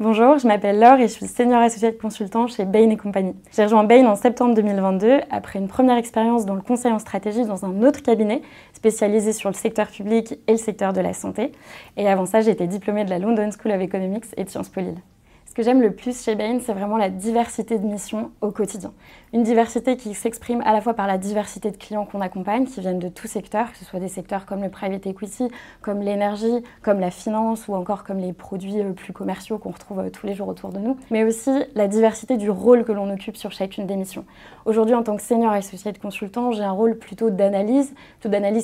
Bonjour, je m'appelle Laure et je suis senior associate consultant chez Bain & Company. J'ai rejoint Bain en septembre 2022 après une première expérience dans le conseil en stratégie dans un autre cabinet spécialisé sur le secteur public et le secteur de la santé. Et avant ça, j'ai été diplômée de la London School of Economics et de Sciences Po Lille. Ce que j'aime le plus chez Bain, c'est vraiment la diversité de missions au quotidien. Une diversité qui s'exprime à la fois par la diversité de clients qu'on accompagne, qui viennent de tous secteurs, que ce soit des secteurs comme le private equity, comme l'énergie, comme la finance ou encore comme les produits plus commerciaux qu'on retrouve tous les jours autour de nous, mais aussi la diversité du rôle que l'on occupe sur chacune des missions. Aujourd'hui, en tant que senior associate consultant, j'ai un rôle plutôt d'analyse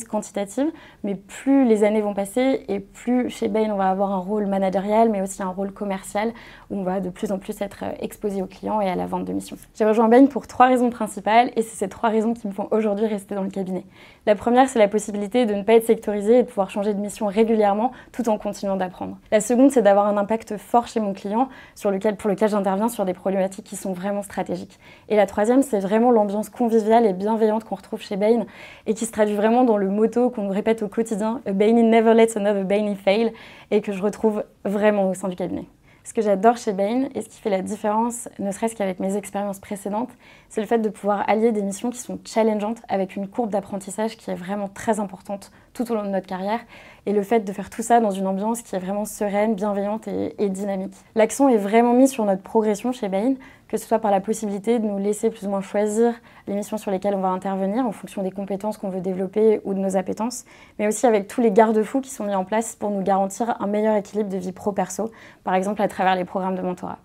quantitative, mais plus les années vont passer et plus chez Bain on va avoir un rôle managérial, mais aussi un rôle commercial où on va de plus en plus être exposé aux clients et à la vente de missions. J'ai rejoint Bain pour 3 raisons principales et c'est ces 3 raisons qui me font aujourd'hui rester dans le cabinet. La première, c'est la possibilité de ne pas être sectorisé et de pouvoir changer de mission régulièrement tout en continuant d'apprendre. La seconde, c'est d'avoir un impact fort chez mon client pour lequel j'interviens sur des problématiques qui sont vraiment stratégiques. Et la troisième, c'est vraiment l'ambiance conviviale et bienveillante qu'on retrouve chez Bain et qui se traduit vraiment dans le motto qu'on nous répète au quotidien, A Bainey never lets another Bainey fail, et que je retrouve vraiment au sein du cabinet. Ce que j'adore chez Bain et ce qui fait la différence, ne serait-ce qu'avec mes expériences précédentes, c'est le fait de pouvoir allier des missions qui sont challengeantes avec une courbe d'apprentissage qui est vraiment très importante tout au long de notre carrière et le fait de faire tout ça dans une ambiance qui est vraiment sereine, bienveillante et dynamique. L'accent est vraiment mis sur notre progression chez Bain, que ce soit par la possibilité de nous laisser plus ou moins choisir les missions sur lesquelles on va intervenir en fonction des compétences qu'on veut développer ou de nos appétences, mais aussi avec tous les garde-fous qui sont mis en place pour nous garantir un meilleur équilibre de vie pro-perso, par exemple à travers les programmes de mentorat.